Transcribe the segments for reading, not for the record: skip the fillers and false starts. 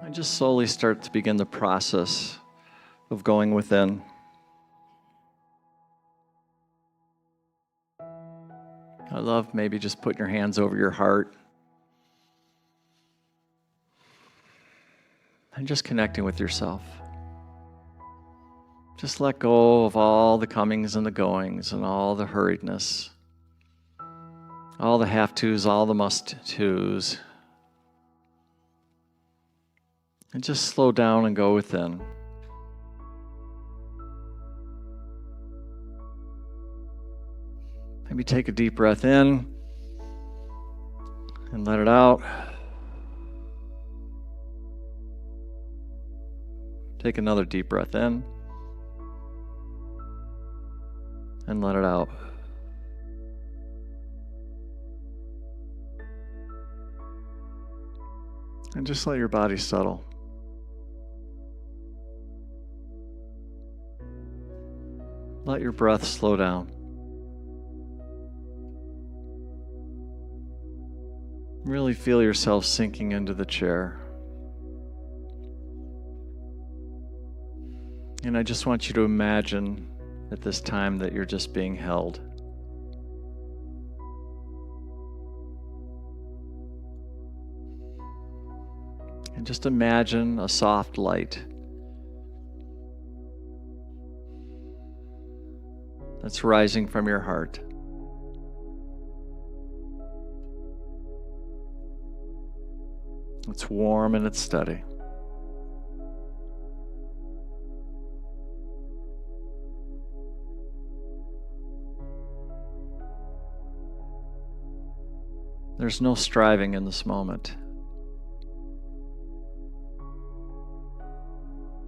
And just slowly start to begin the process of going within. I love maybe just putting your hands over your heart and just connecting with yourself. Just let go of all the comings and the goings and all the hurriedness, all the have-tos, all the must-tos. And just slow down and go within. Maybe take a deep breath in and let it out. Take another deep breath in and let it out. And just let your body settle. Let your breath slow down. Really feel yourself sinking into the chair. And I just want you to imagine at this time that you're just being held. And just imagine a soft light that's rising from your heart. It's warm and it's steady. There's no striving in this moment.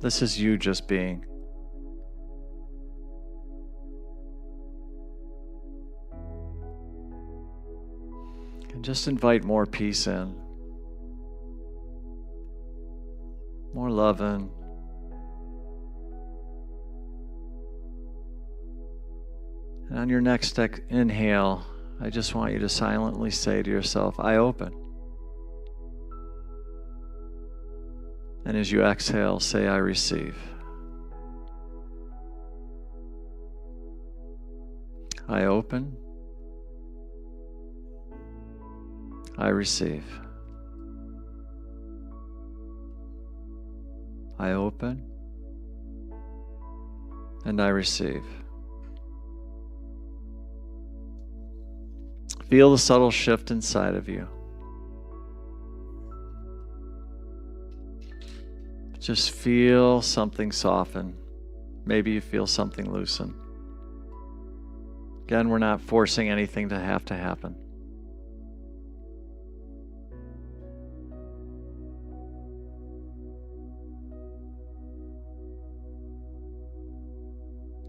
This is you just being. And just invite more peace in. More loving. And on your next inhale, I just want you to silently say to yourself, I open. And as you exhale, say, I receive. I open. I receive. I open. And I receive. Feel the subtle shift inside of you. Just feel something soften. Maybe you feel something loosen. Again, we're not forcing anything to happen.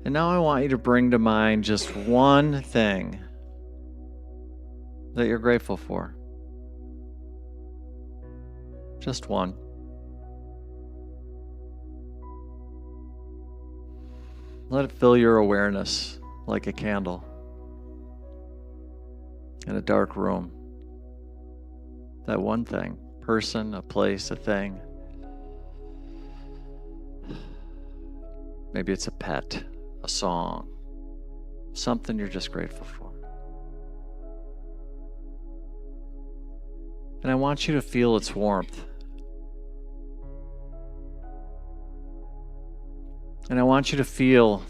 And now I want you to bring to mind just one thing that you're grateful for. Just one. Let it fill your awareness like a candle in a dark room. That one thing, person, a place, a thing. Maybe it's a pet, a song, something you're just grateful for. And I want you to feel its warmth. And I want you to feel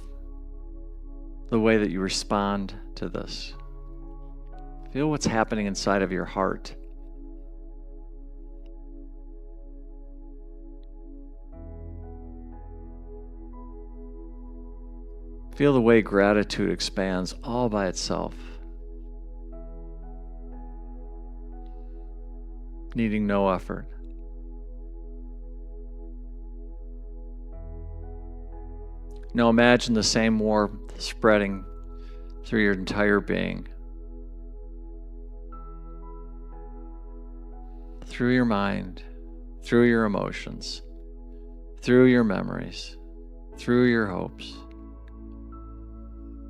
the way that you respond to this. Feel what's happening inside of your heart. Feel the way gratitude expands all by itself, needing no effort. Now imagine the same warmth spreading through your entire being, through your mind, through your emotions, through your memories, through your hopes.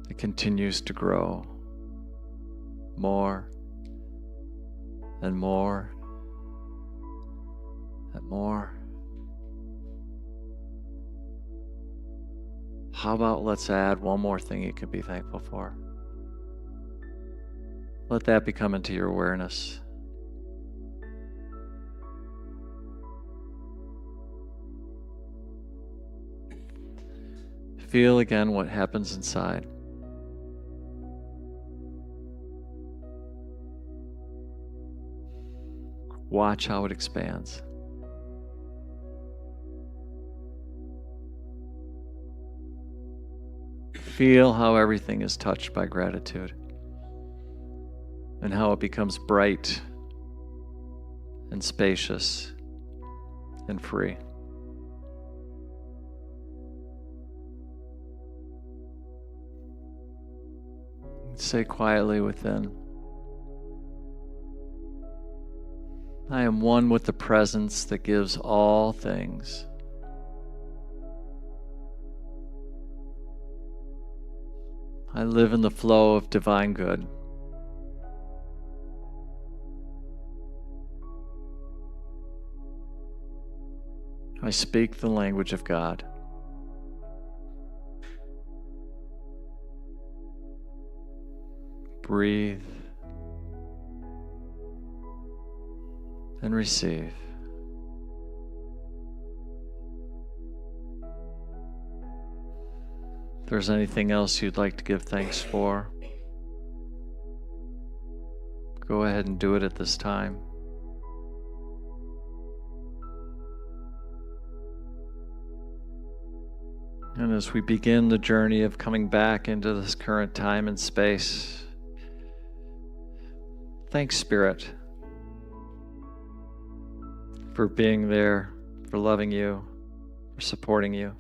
It continues to grow more and more and more How about let's add one more thing you could be thankful for? Let that become into your awareness. Feel again what happens inside. Watch how it expands. Feel how everything is touched by gratitude and how it becomes bright and spacious and free. Say quietly within, I am one with the presence that gives all things. I live in the flow of divine good. I speak the language of God. Breathe and receive. If there's anything else you'd like to give thanks for, go ahead and do it at this time. And as we begin the journey of coming back into this current time and space, thanks, Spirit, for being there, for loving you, for supporting you.